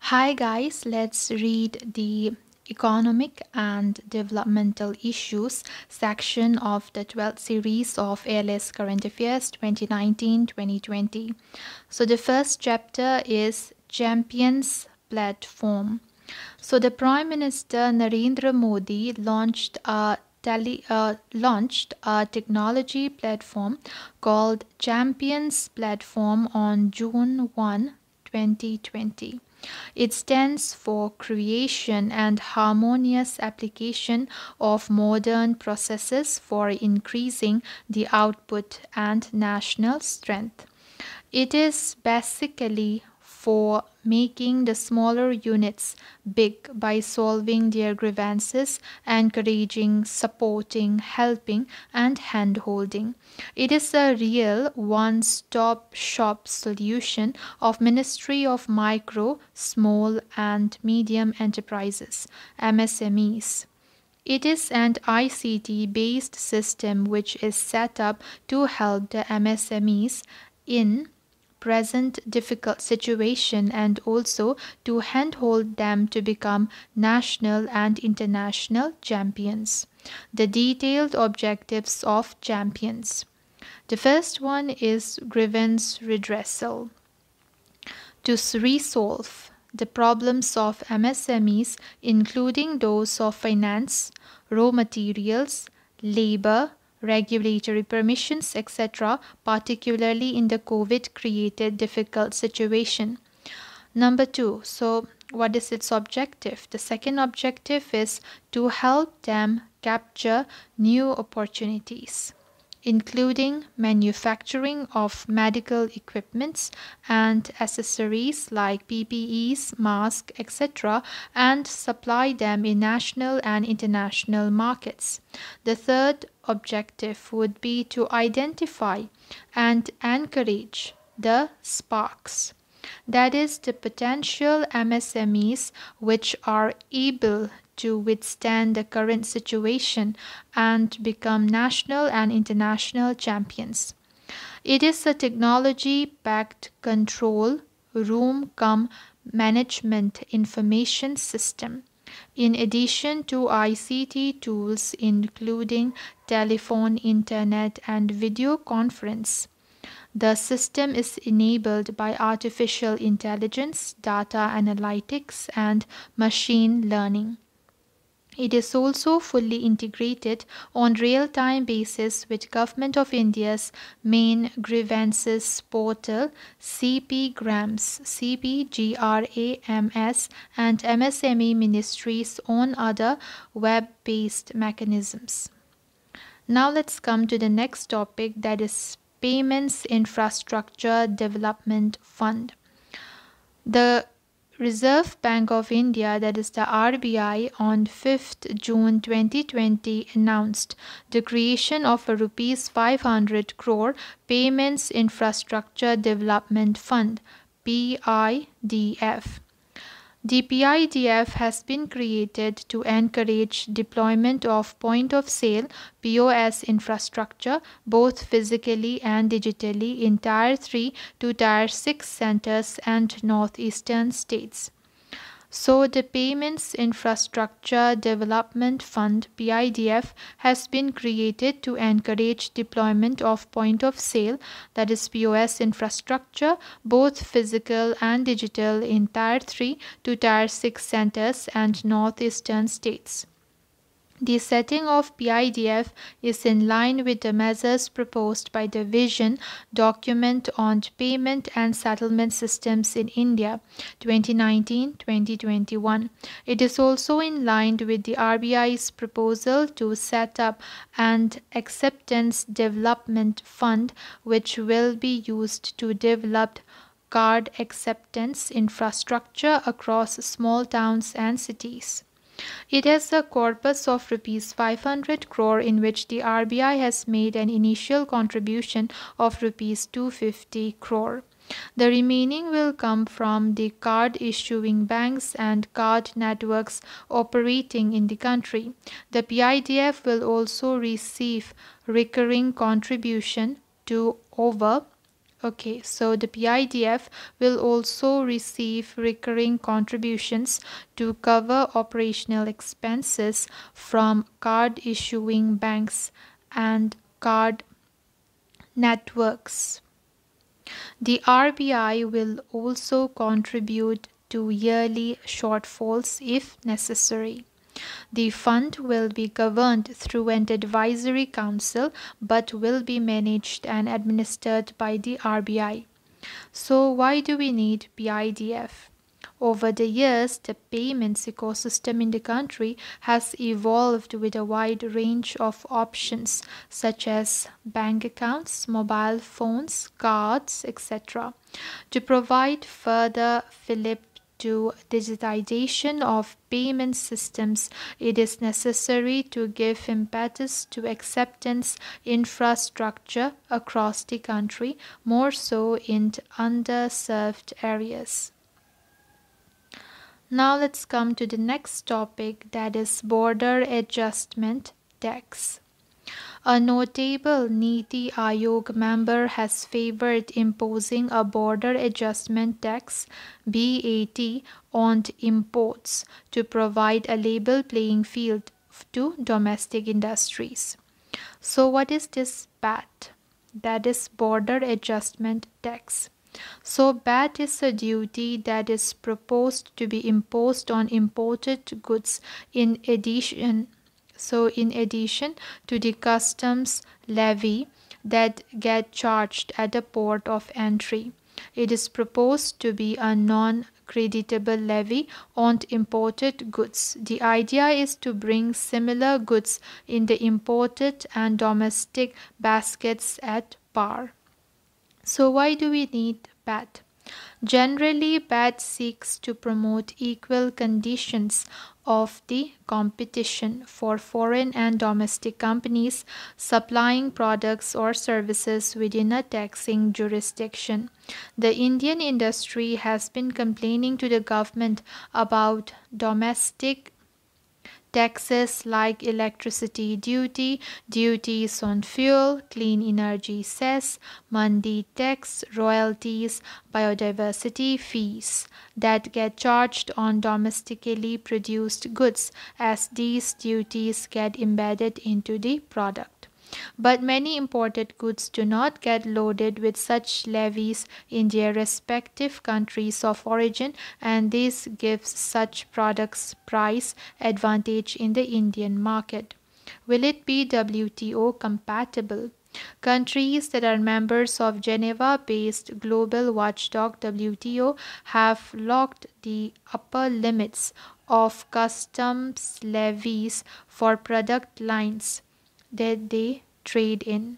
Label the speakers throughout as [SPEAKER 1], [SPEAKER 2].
[SPEAKER 1] Hi guys, let's read the Economic and Developmental Issues section of the 12th series of ALS Current Affairs 2019-2020. So the first chapter is Champions Platform. So the Prime Minister Narendra Modi launched a technology platform called Champions Platform on June 1, 2020. It stands for Creation and Harmonious Application of Modern Processes for Increasing the Output and National Strength. It is basically for making the smaller units big by solving their grievances, encouraging, supporting, helping, and hand-holding. It is a real one-stop shop solution of Ministry of Micro, Small and Medium Enterprises, MSMEs. It is an ICT-based system which is set up to help the MSMEs in present difficult situation and also to handhold them to become national and international champions. The detailed objectives of champions. The first one is grievance redressal. To resolve the problems of MSMEs, including those of finance, raw materials, labor, regulatory permissions, etc., particularly in the COVID-created difficult situation. Number 2, so what is its objective? The second objective is to help them capture new opportunities, including manufacturing of medical equipments and accessories like PPEs, masks, etc., and supply them in national and international markets. The third objective would be to identify and encourage the sparks. That is, the potential MSMEs which are able to withstand the current situation and become national and international champions. It is a technology-backed control room cum management information system. In addition to ICT tools including telephone, internet, and video conference, the system is enabled by artificial intelligence, data analytics, and machine learning. It is also fully integrated on real-time basis with Government of India's main grievances portal CPGRAMS, CPGRAMS, and MSME Ministry's own other web-based mechanisms. Now let's come to the next topic, that is Payments Infrastructure Development Fund. The Reserve Bank of India, that is the RBI, on 5th June 2020 announced the creation of a Rs 500 crore Payments Infrastructure Development Fund, PIDF. The PIDF has been created to encourage deployment of point-of-sale POS infrastructure both physically and digitally in Tier 3 to Tier 6 centers and northeastern states. So the Payments Infrastructure Development Fund (PIDF) has been created to encourage deployment of point-of-sale, that is POS infrastructure, both physical and digital in Tier 3 to Tier 6 centers and northeastern states. The setting of PIDF is in line with the measures proposed by the Vision Document on Payment and Settlement Systems in India 2019-2021. It is also in line with the RBI's proposal to set up an Acceptance Development Fund which will be used to develop card acceptance infrastructure across small towns and cities. It has a corpus of Rs 500 crore in which the RBI has made an initial contribution of Rs 250 crore. The remaining will come from the card issuing banks and card networks operating in the country. The PIDF will also receive recurring contribution to over Okay, so the PIDF will also receive recurring contributions to cover operational expenses from card issuing banks and card networks. The RBI will also contribute to yearly shortfalls if necessary. The fund will be governed through an advisory council but will be managed and administered by the RBI. So, why do we need PIDF? Over the years, the payments ecosystem in the country has evolved with a wide range of options such as bank accounts, mobile phones, cards, etc. To provide further fillip to digitization of payment systems, it is necessary to give impetus to acceptance infrastructure across the country, more so in underserved areas. Now let's come to the next topic, that is border adjustment tax. A notable Niti Aayog member has favored imposing a border adjustment tax (BAT) on imports to provide a level playing field to domestic industries. So what is this BAT? That is border adjustment tax. So BAT is a duty that is proposed to be imposed on imported goods in addition to the customs levy that get charged at the port of entry. It is proposed to be a non-creditable levy on imported goods. The idea is to bring similar goods in the imported and domestic baskets at par. So why do we need BAT? Generally, BAT seeks to promote equal conditions of the competition for foreign and domestic companies supplying products or services within a taxing jurisdiction. The Indian industry has been complaining to the government about domestic taxes like electricity duty, duties on fuel, clean energy cess, mandi tax, royalties, biodiversity fees that get charged on domestically produced goods as these duties get embedded into the product. But many imported goods do not get loaded with such levies in their respective countries of origin, and this gives such products price advantage in the Indian market. Will it be WTO compatible? Countries that are members of Geneva-based global watchdog WTO have locked the upper limits of customs levies for product lines that they trade in.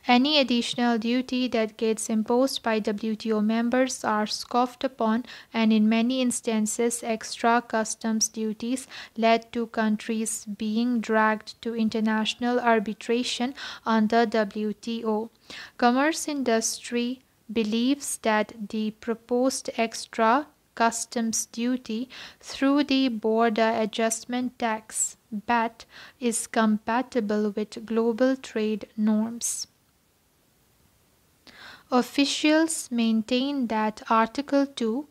[SPEAKER 1] Any additional duty that gets imposed by WTO members are scoffed upon, and in many instances extra customs duties led to countries being dragged to international arbitration under WTO. Commerce industry believes that the proposed extra customs duty through the border adjustment tax (BAT) is compatible with global trade norms. Officials maintain that Article 2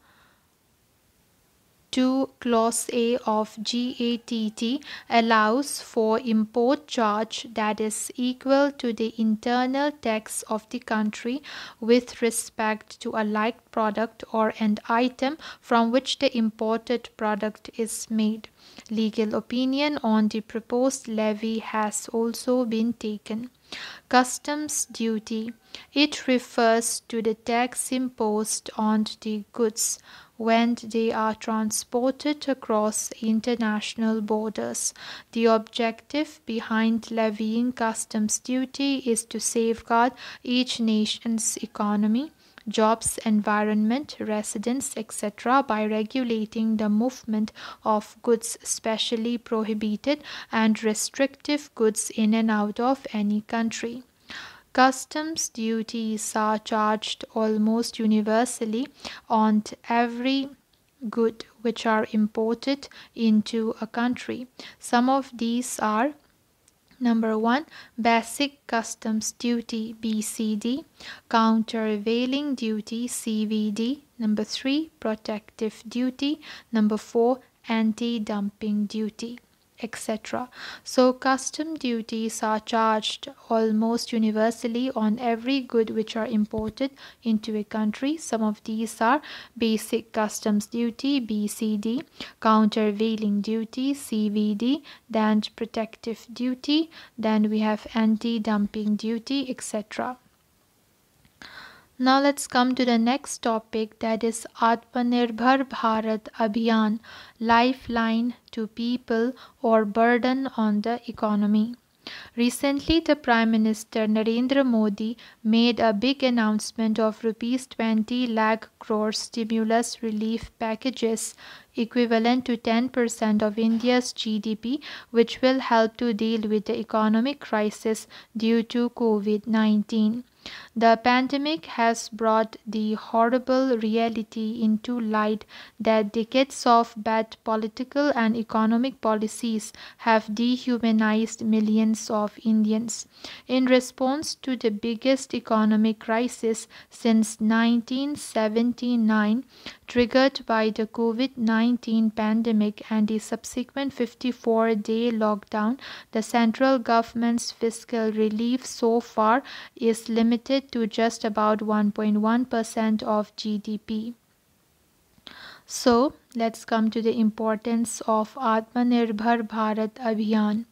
[SPEAKER 1] Clause A of GATT allows for import charge that is equal to the internal tax of the country with respect to a like product or an item from which the imported product is made. Legal opinion on the proposed levy has also been taken. Customs duty. It refers to the tax imposed on the goods when they are transported across international borders. The objective behind levying customs duty is to safeguard each nation's economy, jobs, environment, residents, etc. by regulating the movement of goods, especially prohibited and restrictive goods in and out of any country. Customs duties are charged almost universally on every good which are imported into a country. Some of these are Number 1, Basic Customs Duty (BCD), Countervailing Duty (CVD). Number 3, Protective Duty. Number 4, Anti-Dumping Duty, etc. So custom duties are charged almost universally on every good which are imported into a country. Some of these are basic customs duty (BCD), countervailing duty (CVD), then protective duty, then we have anti-dumping duty, etc. Now let's come to the next topic, that is Atmanirbhar Bharat Abhiyan, lifeline to people or burden on the economy. Recently, the Prime Minister Narendra Modi made a big announcement of rupees 20 lakh crore stimulus relief packages equivalent to 10% of India's GDP, which will help to deal with the economic crisis due to COVID-19. The pandemic has brought the horrible reality into light that decades of bad political and economic policies have dehumanized millions of Indians. In response to the biggest economic crisis since 1979, triggered by the COVID-19 pandemic and the subsequent 54-day lockdown, the central government's fiscal relief so far is limited to just about 1.1% of GDP. So, let's come to the importance of Atmanirbhar Bharat Abhiyan.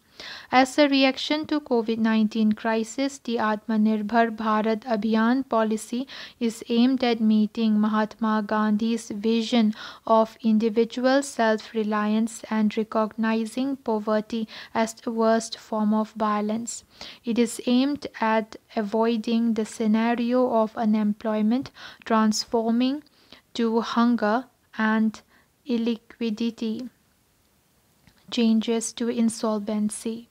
[SPEAKER 1] As a reaction to COVID-19 crisis, the Atmanirbhar Bharat Abhiyan policy is aimed at meeting Mahatma Gandhi's vision of individual self-reliance and recognizing poverty as the worst form of violence. It is aimed at avoiding the scenario of unemployment transforming to hunger and illiquidity changes to insolvency.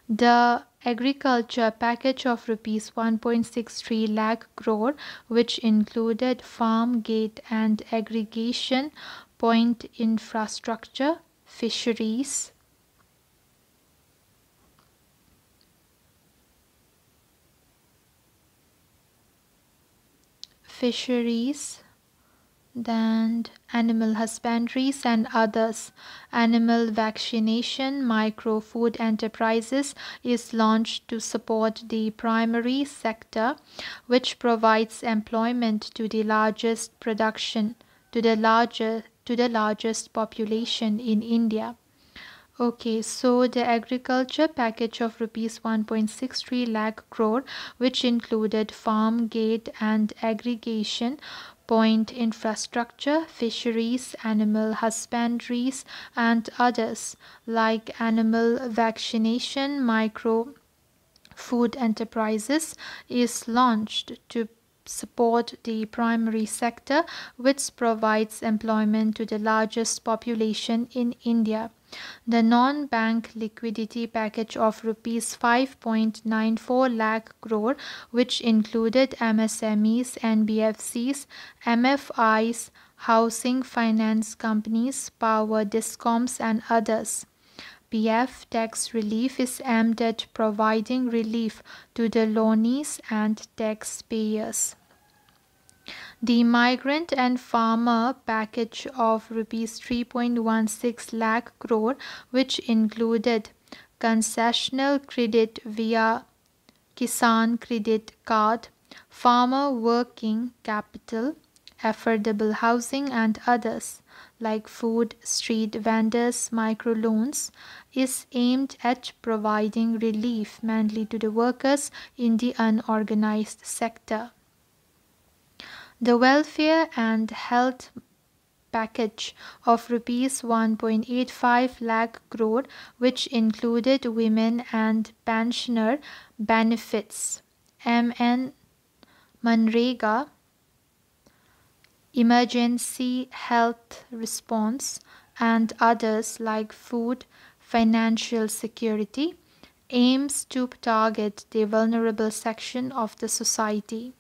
[SPEAKER 1] The agriculture package of rupees 1.63 lakh crore, which included farm gate and aggregation point infrastructure, fisheries, then animal husbandries and others. Animal vaccination micro food enterprises is launched to support the primary sector, which provides employment to the largest population in India. Okay, so the agriculture package of rupees 1.63 lakh crore, which included farm gate and aggregation point infrastructure, fisheries, animal husbandries, and others, like animal vaccination micro food enterprises, is launched to support the primary sector, which provides employment to the largest population in India. The non-bank liquidity package of rupees 5.94 lakh crore, which included MSMEs, NBFCs, MFIs, housing finance companies, power discoms, and others. PF tax relief is aimed at providing relief to the loanees and taxpayers. The migrant and farmer package of rupees 3.16 lakh crore, which included concessional credit via Kisan Credit Card, farmer working capital, affordable housing, and others, like food, street vendors, microloans, is aimed at providing relief mainly to the workers in the unorganized sector. The welfare and health package of rupees 1.85 lakh crore, which included women and pensioner benefits, MN Manrega, emergency health response, and others like food, financial security, aims to target the vulnerable section of the society.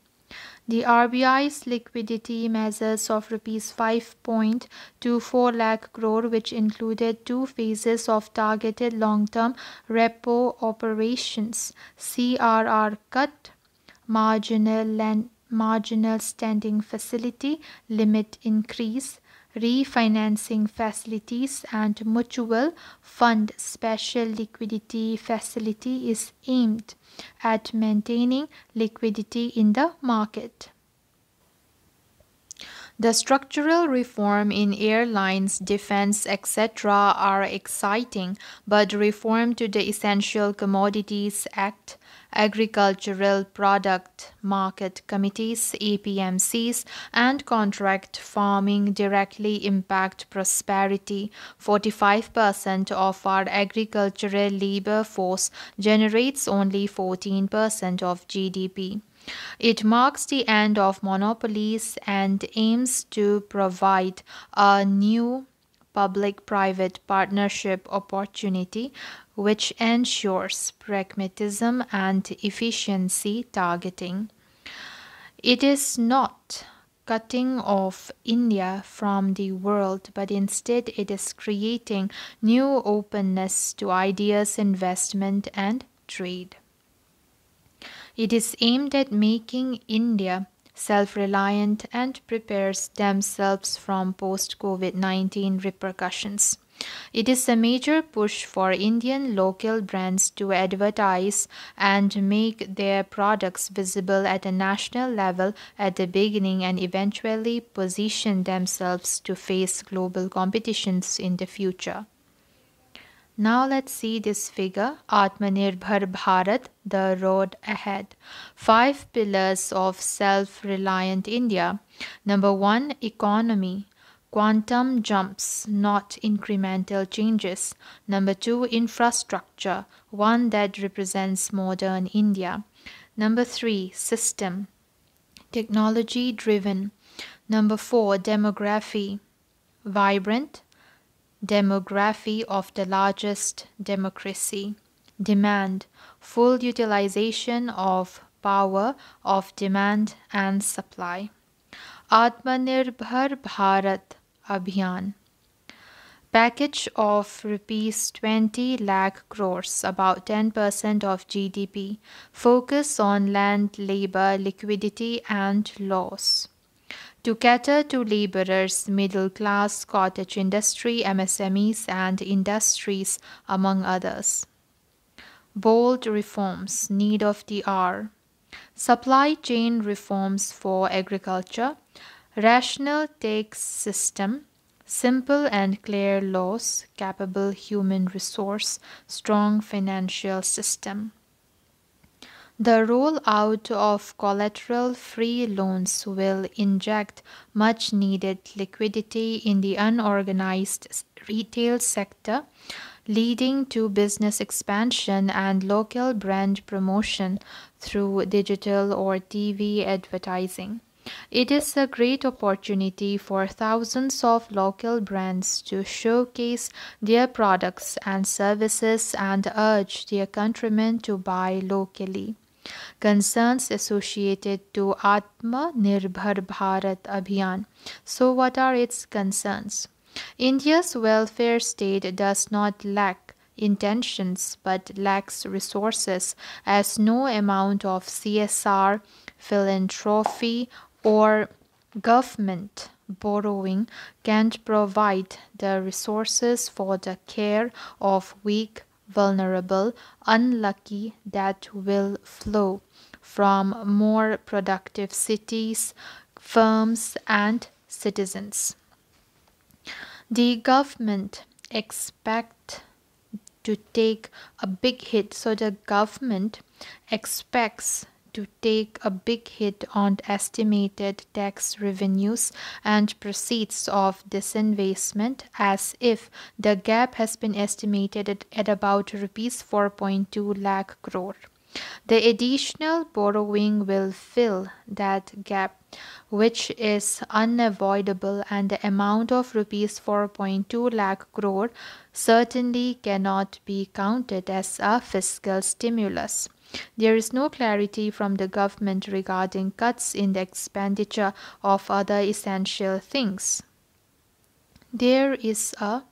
[SPEAKER 1] The RBI's liquidity measures of rupees 5.24 lakh crore, which included two phases of targeted long-term repo operations, CRR cut, marginal standing facility limit increase, refinancing facilities, and mutual fund special liquidity facility is aimed at maintaining liquidity in the market. The structural reform in airlines, defense, etc. are exciting, but reform to the Essential Commodities Act, Agricultural Product Market Committees (APMCs), and contract farming directly impact prosperity. 45% of our agricultural labor force generates only 14% of GDP. It marks the end of monopolies and aims to provide a new public-private partnership opportunity which ensures pragmatism and efficiency targeting. It is not cutting off India from the world, but instead it is creating new openness to ideas, investment, and trade. It is aimed at making India self-reliant and prepares themselves from post-COVID-19 repercussions. It is a major push for Indian local brands to advertise and make their products visible at a national level at the beginning and eventually position themselves to face global competitions in the future. Now let's see this figure, Atmanirbhar Bharat, the road ahead. 5 pillars of self-reliant India. Number 1, economy. Quantum jumps, not incremental changes. Number 2, infrastructure, one that represents modern India. Number 3, system, technology driven. Number 4, demography, vibrant demography of the largest democracy. Demand, full utilization of power of demand and supply. Atmanirbhar Bharat Abhiyan. Package of rupees 20 lakh crores, about 10% of GDP. Focus on land, labor, liquidity, and laws. To cater to laborers, middle class, cottage industry, MSMEs, and industries, among others. Bold reforms, need of the hour. Supply chain reforms for agriculture, rational tax system, simple and clear laws, capable human resource, strong financial system. The rollout of collateral-free loans will inject much-needed liquidity in the unorganized retail sector, leading to business expansion and local brand promotion through digital or TV advertising. It is a great opportunity for thousands of local brands to showcase their products and services and urge their countrymen to buy locally. Concerns associated to Atmanirbhar Bharat Abhiyan. So what are its concerns? India's welfare state does not lack intentions but lacks resources, as no amount of CSR, philanthropy, or government borrowing can provide the resources for the care of weak, vulnerable, unlucky that will flow from more productive cities, firms, and citizens. The government expect to take a big hit. So the government expects to take a big hit on estimated tax revenues and proceeds of disinvestment, as if the gap has been estimated at about rupees 4.2 lakh crore. The additional borrowing will fill that gap, which is unavoidable, and the amount of rupees 4.2 lakh crore certainly cannot be counted as a fiscal stimulus. There is no clarity from the government regarding cuts in the expenditure of other essential things. There is a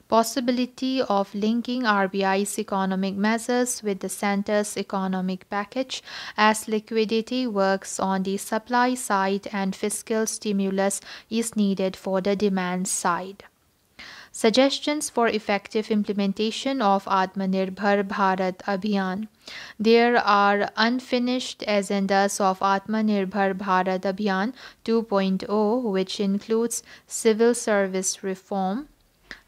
[SPEAKER 1] possibility of linking RBI's economic measures with the centre's economic package as liquidity works on the supply side and fiscal stimulus is needed for the demand side. Suggestions for effective implementation of Atmanirbhar Bharat Abhiyan. There are unfinished agendas of Atmanirbhar Bharat Abhiyan 2.0, which includes civil service reform,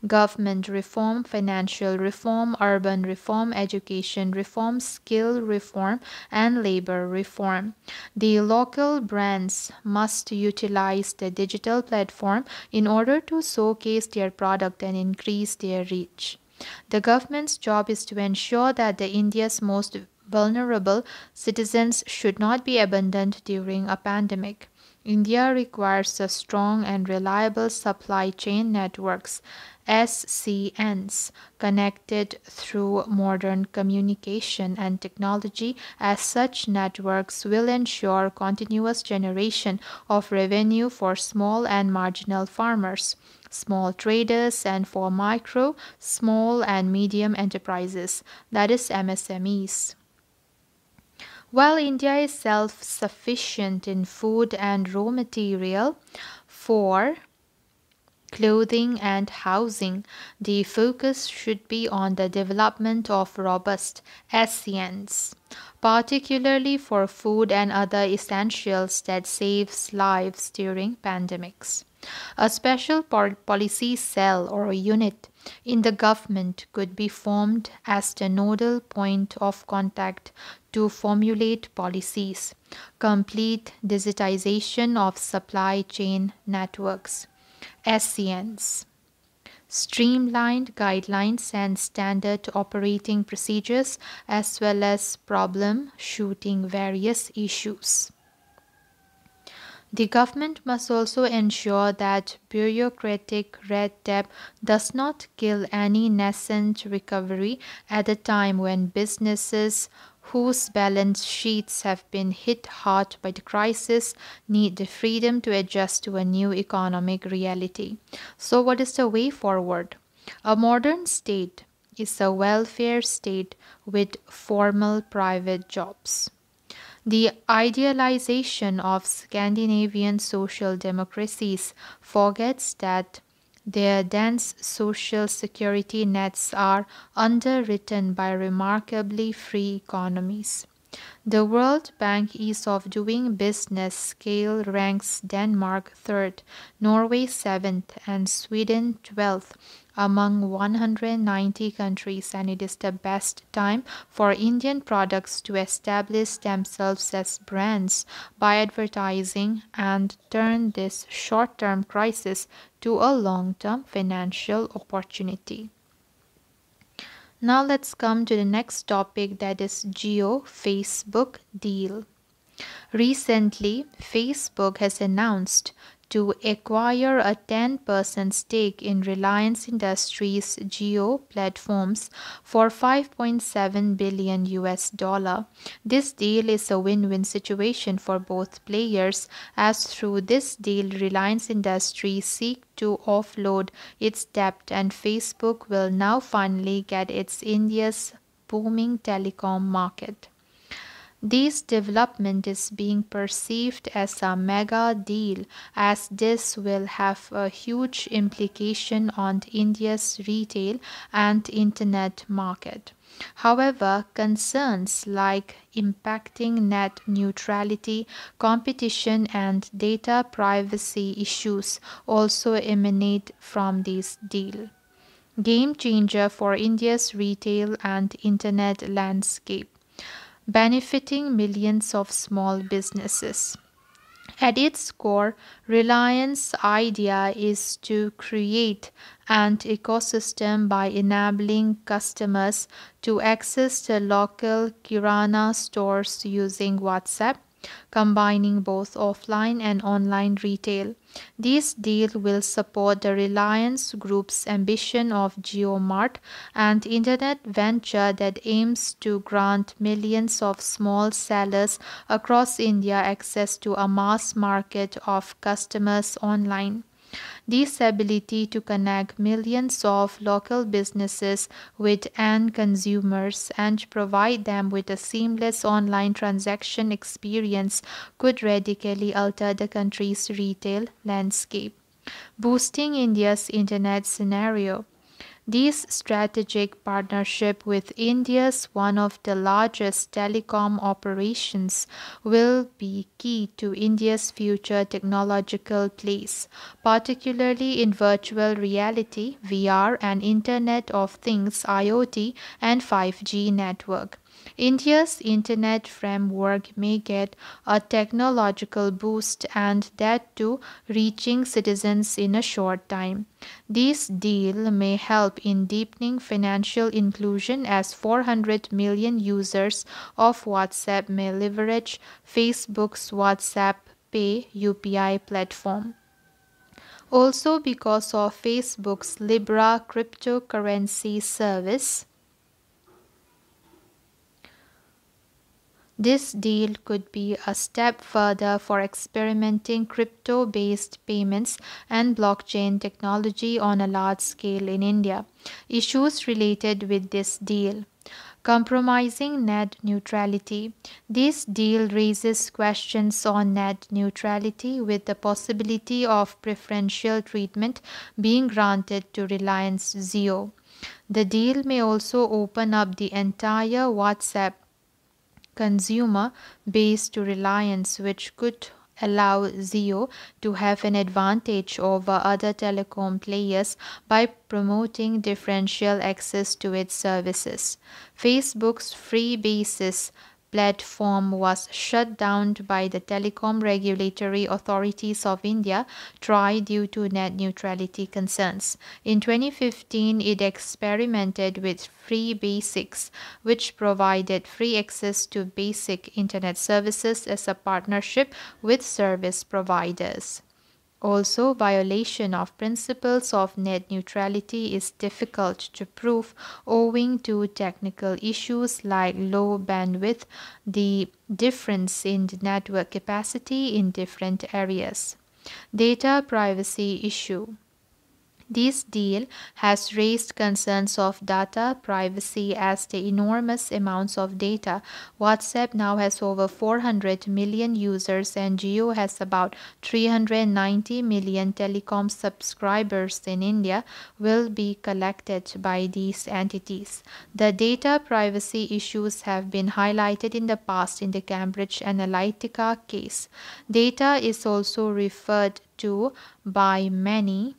[SPEAKER 1] government reform, financial reform, urban reform, education reform, skill reform, and labor reform. The local brands must utilize the digital platform in order to showcase their product and increase their reach. The government's job is to ensure that the India's most vulnerable citizens should not be abandoned during a pandemic. India requires a strong and reliable supply chain networks SCNs connected through modern communication and technology, as such networks will ensure continuous generation of revenue for small and marginal farmers, small traders, and for micro, small and medium enterprises, that is MSMEs. While India is self-sufficient in food and raw material for clothing and housing, the focus should be on the development of robust SCNs, particularly for food and other essentials that saves lives during pandemics. A special policy cell or unit in the government could be formed as the nodal point of contact to formulate policies, complete digitization of supply chain networks, SCNs, streamlined guidelines and standard operating procedures, as well as problem shooting various issues. The government must also ensure that bureaucratic red tape does not kill any nascent recovery at a time when businesses whose balance sheets have been hit hard by the crisis need the freedom to adjust to a new economic reality. So, what is the way forward? A modern state is a welfare state with formal private jobs. The idealization of Scandinavian social democracies forgets that their dense social security nets are underwritten by remarkably free economies. The World Bank Ease of Doing Business scale ranks Denmark 3rd, Norway 7th, and Sweden 12th among 190 countries, and it is the best time for Indian products to establish themselves as brands by advertising and turn this short-term crisis to a long-term financial opportunity. Now let's come to the next topic, that is Geo-Facebook deal. Recently, Facebook has announced to acquire a 10% stake in Reliance Industries' Geo platforms for 5.7 billion US dollar. This deal is a win-win situation for both players, as through this deal Reliance Industries seek to offload its debt and Facebook will now finally get its India's booming telecom market. This development is being perceived as a mega deal, as this will have a huge implication on India's retail and internet market. However, concerns like impacting net neutrality, competition, and data privacy issues also emanate from this deal. Game changer for India's retail and internet landscape, benefiting millions of small businesses. At its core, Reliance's idea is to create an ecosystem by enabling customers to access the local Kirana stores using WhatsApp, combining both offline and online retail. This deal will support the Reliance Group's ambition of JioMart, an internet venture that aims to grant millions of small sellers across India access to a mass market of customers online. This ability to connect millions of local businesses with end consumers and provide them with a seamless online transaction experience could radically alter the country's retail landscape, boosting India's internet scenario. This strategic partnership with India's one of the largest telecom operations will be key to India's future technological place, particularly in virtual reality, VR, and Internet of Things (IoT) and 5G network. India's internet framework may get a technological boost, and that too reaching citizens in a short time. This deal may help in deepening financial inclusion as 400 million users of WhatsApp may leverage Facebook's WhatsApp Pay UPI platform. Also, because of Facebook's Libra cryptocurrency service, this deal could be a step further for experimenting crypto-based payments and blockchain technology on a large scale in India. Issues related with this deal. Compromising net neutrality. This deal raises questions on net neutrality, with the possibility of preferential treatment being granted to Reliance Jio. The deal may also open up the entire WhatsApp consumer base to Reliance, which could allow Jio to have an advantage over other telecom players by promoting differential access to its services. Facebook's free basis platform was shut down by the telecom regulatory authorities of India, TRAI, due to net neutrality concerns. In 2015, it experimented with Free Basics, which provided free access to basic internet services as a partnership with service providers. Also, violation of principles of net neutrality is difficult to prove owing to technical issues like low bandwidth, the difference in the network capacity in different areas. Data privacy issue. This deal has raised concerns of data privacy as the enormous amounts of data. WhatsApp now has over 400 million users, and Jio has about 390 million telecom subscribers in India will be collected by these entities. The data privacy issues have been highlighted in the past in the Cambridge Analytica case. Data is also referred to by many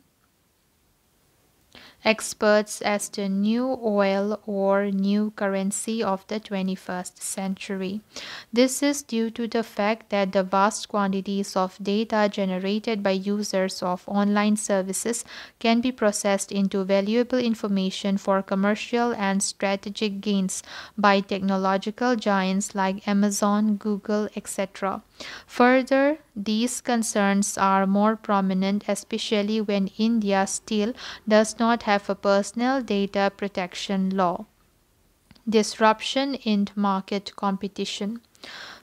[SPEAKER 1] experts as the new oil or new currency of the 21st century. This is due to the fact that the vast quantities of data generated by users of online services can be processed into valuable information for commercial and strategic gains by technological giants like Amazon, Google, etc. Further, these concerns are more prominent, especially when India still does not have a personal data protection law. Disruption in market competition.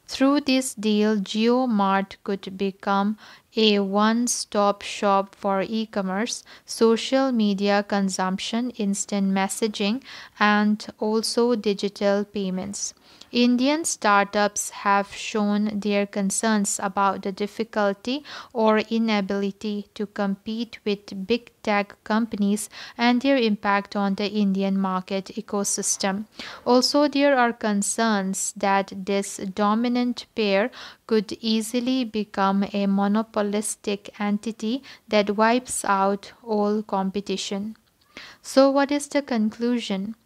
[SPEAKER 1] Through this deal, JioMart could become a one-stop shop for e-commerce, social media consumption, instant messaging, and also digital payments. Indian startups have shown their concerns about the difficulty or inability to compete with big tech companies and their impact on the Indian market ecosystem. Also, there are concerns that this dominant pair could easily become a monopolistic entity that wipes out all competition. So, what is the conclusion?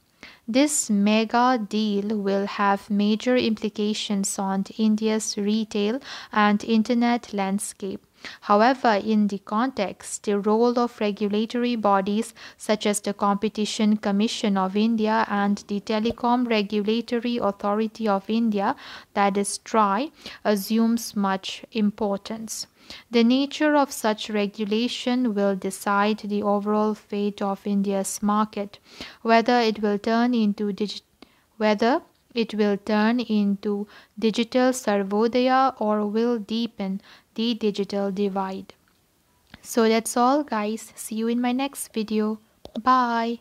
[SPEAKER 1] This mega deal will have major implications on India's retail and internet landscape. However, in the context, the role of regulatory bodies such as the Competition Commission of India and the Telecom Regulatory Authority of India, that is TRAI, assumes much importance. The nature of such regulation will decide the overall fate of India's market, whether it will turn into digital Sarvodaya or will deepen the digital divide. So that's all guys. See you in my next video. Bye.